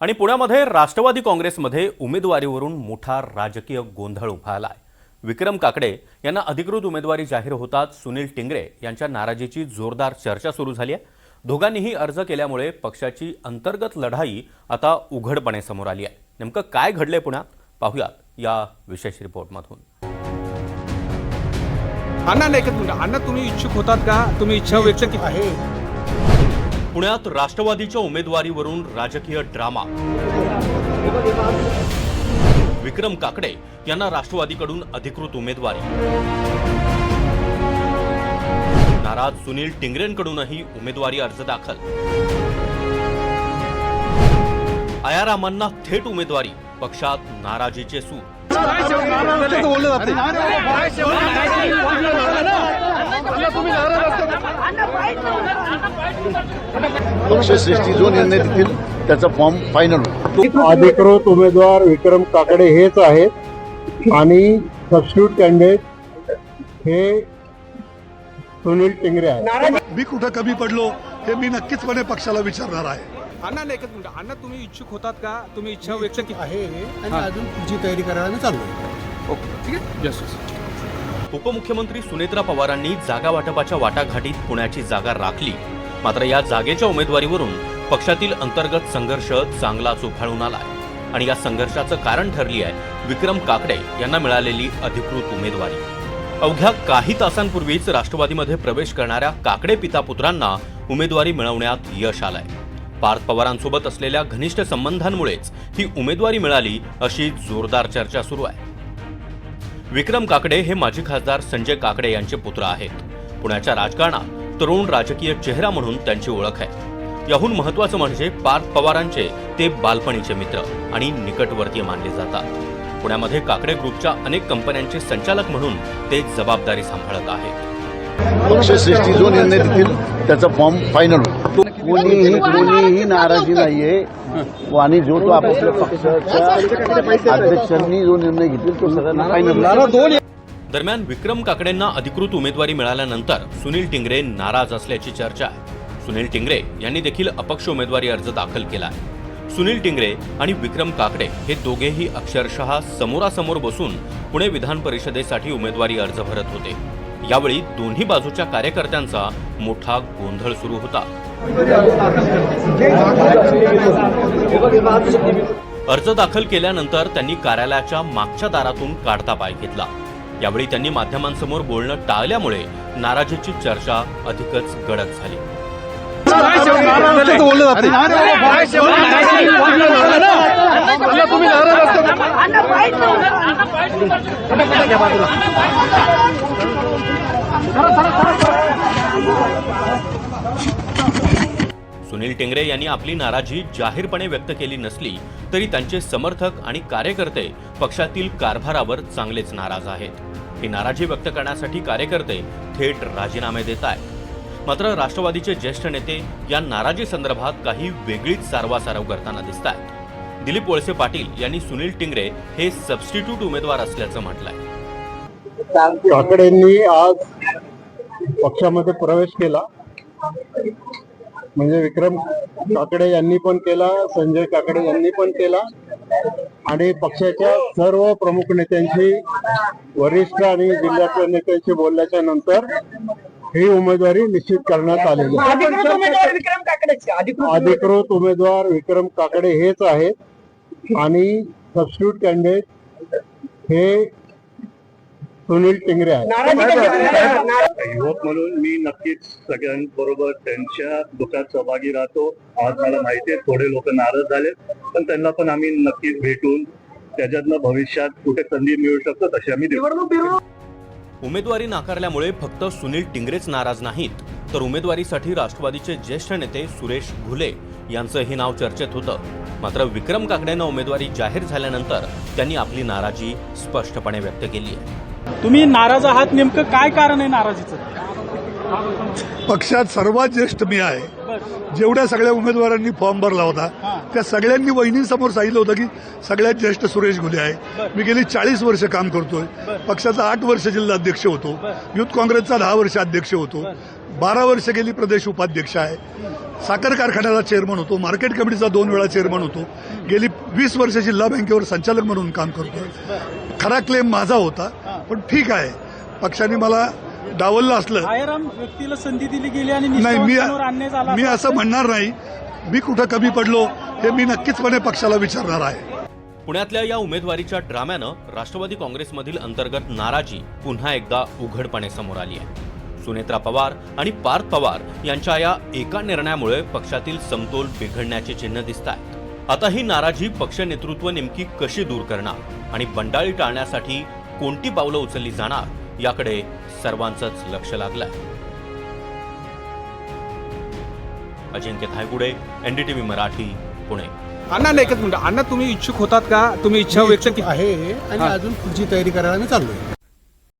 आणि पुण्यामध्ये राष्ट्रवादी काँग्रेसमध्ये उमेदवारीवरून मोठा राजकीय गोंधळ उभा आलाय। विक्रम काकडे यांना अधिकृत उमेदवारी जाहीर होताच सुनील टिंगरे यांच्या नाराजीची जोरदार चर्चा सुरू झाली आहे। दोघांनीही अर्ज केल्यामुळे पक्षाची अंतर्गत लढाई आता उघडपणे समोर आली आहे। नेमकं काय घडलंय पुण्यात पाहूयात या विशेष रिपोर्टमधून। अण्णा एकच मिनिट, अण्णा तुम्ही इच्छुक होतात का? तुम्ही इच्छा व्यक्त केली आहे? पुण्यात राष्ट्रवादीच्या उमेदवारीवरून राजकीय ड्रामा। विक्रम काकडे यांना राष्ट्रवादीकडून अधिकृत उमेदवारी। नाराज सुनील टिंगरेंकडूनही उमेदवारी अर्ज दाखल। आयारामांना थेट उमेदवारी, पक्षात नाराजीचे सूर। पक्षश्रेष्ठी जो निर्णय देतील त्याचा फॉर्म फायनल होईल। अधिकृत उमेदवार विक्रम काकडे हेच आहेत आणि सबस्टिट्यूट कॅन्डिडेट हे सुनील टिंगरे आहेत। मी कुठं कमी पडलो हे मी नक्कीचपणे पक्षाला विचारणार आहे। अण्णा एकच मिनिट, अण्णा तुम्ही इच्छुक होतात का? तुम्ही इच्छा व्यक्त केली आहे आणि अजून पुढची तयारी करायला चालू आहे। ओके, ठीक आहे। यस। उपमुख्यमंत्री सुनेत्रा पवारांनी जागा वाटपाच्या वाटाघाटीत पुण्याची जागा राखली। मात्र या जागेच्या उमेदवारीवरून पक्षातील अंतर्गत संघर्ष चांगलाच उफाळून आलाय आणि या संघर्षाचं कारण ठरली आहे विक्रम काकडे यांना मिळालेली अधिकृत उमेदवारी। अवघ्या काही तासांपूर्वीच राष्ट्रवादीमध्ये प्रवेश करणाऱ्या काकडे पिता पुत्रांना उमेदवारी मिळवण्यात यश आलंय। पार्थ पवारांसोबत असलेल्या घनिष्ठ संबंधांमुळेच ही उमेदवारी मिळाली अशी जोरदार चर्चा सुरू आहे। विक्रम काकडे हे माजी खासदार संजय काकडे यांचे पुत्र आहेत। पुण्याच्या राजकारणात तरुण राजकीय चेहरा म्हणून त्यांची ओळख आहे। याहून महत्त्वाचं म्हणजे पार्थ पवारांचे ते बालपणीचे मित्र आणि निकटवर्तीय मानले जातात। पुण्यामध्ये काकडे ग्रुपच्या अनेक कंपन्यांचे संचालक म्हणून ते जबाबदारी सांभाळत आहेत। पक्षश्रेष्ठी जो निर्णय देतील त्याचा फॉर्म फायनल होईल। कोणीही नाराजी नाहीये आणि जो तो आपापल्या पक्षाच्या अध्यक्षांनी जो निर्णय घेतील तो सगळ्यांना फायनल। दरम्यान विक्रम काकडेंना अधिकृत उमेदवारी मिळाल्यानंतर सुनील टिंगरे नाराज असल्याची चर्चा आहे। सुनील टिंगरे यांनी देखील अपक्ष उमेदवारी अर्ज दाखल केला आहे। सुनील टिंगरे आणि विक्रम काकडे हे दोघेही अक्षरशः समोरासमोर बसून पुणे विधान परिषदेसाठी उमेदवारी अर्ज भरत होते। यावेळी दोन्ही बाजूच्या कार्यकर्त्यांचा मोठा गोंधळ सुरू होता। अर्ज दाखल केल्यानंतर त्यांनी कार्यालयाच्या मागच्या दारातून काढता पाय घेतला। यावेळी त्यांनी माध्यमांसमोर बोलणं टाळल्यामुळे नाराजीची चर्चा अधिकच गडद झाली। सुनील टिंगरे यांनी आपली नाराजी जाहीरपणे व्यक्त केली नसली तरी त्यांचे समर्थक आणि कार्यकर्ते पक्षातील कारभारावर चांगलेच नाराज आहेत। ही नाराजी व्यक्त करण्यासाठी कार्यकर्ते थेट राजीनामे देत आहेत। मात्र राष्ट्रवादीचे ज्येष्ठ नेते या नाराजी संदर्भात काही वेगळीच सारवासारव करताना दिसत आहेत। दिलीप वळसे पाटील यांनी सुनील टिंगरे हे सबस्टिट्यूट उमेदवार असल्याचं म्हटलंय। काकडेंनी आज पक्षामध्ये प्रवेश केला, म्हणजे विक्रम काकडे यांनी पण केला, संजय काकडे यांनी पण केला आणि पक्षाच्या सर्व प्रमुख नेत्यांशी, वरिष्ठ आणि जिल्ह्यातल्या नेत्यांशी बोलल्याच्या नंतर ही उमेदवारी निश्चित करण्यात आलेली आहे। अधिकृत उमेदवार विक्रम काकडे हेच आहेत आणि सबस्टिट्यूट कॅन्डिडेट हे सुनील टिंगरे आहेत। युवक म्हणून मी नक्कीच सगळ्यांबरोबर त्यांच्या दुःखात सहभागी राहतो। आज मला माहिती आहे थोडे लोक नाराज झाले, पण त्यांना पण आम्ही नक्कीच भेटून त्याच्यातनं भविष्यात कुठे संधी मिळू शकतो तशी आम्ही देऊ। उमेदवारी नाकारल्यामुळे फक्त सुनील टिंगरेच नाराज नाहीत, तर उमेदवारीसाठी राष्ट्रवादीचे ज्येष्ठ नेते सुरेश घुले यांचंही नाव चर्चेत होतं। मात्र विक्रम काकडेंना उमेदवारी जाहीर झाल्यानंतर त्यांनी आपली नाराजी स्पष्टपणे व्यक्त केली आहे। तुम्ही नाराज आहात, नेमकं काय कारण आहे नाराजीचं? पक्षात सर्वात ज्येष्ठ मी आहे। जेवढ्या सगळ्या उमेदवारांनी फॉर्म भरला होता त्या सगळ्यांनी वहिनींसमोर सांगितलं होतं की सगळ्यात ज्येष्ठ सुरेश घुले आहे। मी गेली 40 वर्ष काम करतोय। पक्षाचा 8 वर्ष जिल्हाध्यक्ष होतो, युथ काँग्रेसचा 10 वर्ष अध्यक्ष होतो। 12 वर्ष गेली प्रदेश उपाध्यक्ष आहे, साखर कारखान्याचा चेअरमन होतो, मार्केट कमिटीचा 2 वेळा चेअरमन होतो, गेली 20 वर्ष जिल्हा बँकेवर संचालक म्हणून काम करतो. खरा क्लेम माझा होता, पण ठीक आहे, पक्षाने मला डावललं असलं आयराम व्यक्तीला संधी दिली गेली आणि नाही. निष्ठावंतांवर अन्याय झाला मी असं म्हणणार नाही. मी कुठं कमी पडलो हे मी नक्कीचपणे पक्षाला विचारणार आहे. पुण्यातल्या या उमेदवारीच्या ड्राम्यानं राष्ट्रवादी काँग्रेसमधील अंतर्गत नाराजी पुन्हा एकदा उघडपणे समोर आली आहे. सुनेत्रा पवार आणि पार्थ पवार यांच्या या एका निर्णयामुळे पक्षातील समतोल बिघडण्याचे चिन्ह दिसत आहेत. आता ही नाराजी पक्ष नेतृत्व नेमकी कशी दूर करणार आणि बंडाळी टाळण्यासाठी कोणती पावलं उचलली जाणार याकडे सर्वांचंच लक्ष लागलंय. अजिंक्य थायगुडे, NDTV मराठी, पुणे. अण्णा एकच मिनिट, अण्णा तुम्ही इच्छुक होतात का? तुम्ही इच्छा व्यक्त केली आहे आणि हा. अजून पुढची तयारी करायला मी चाललोय.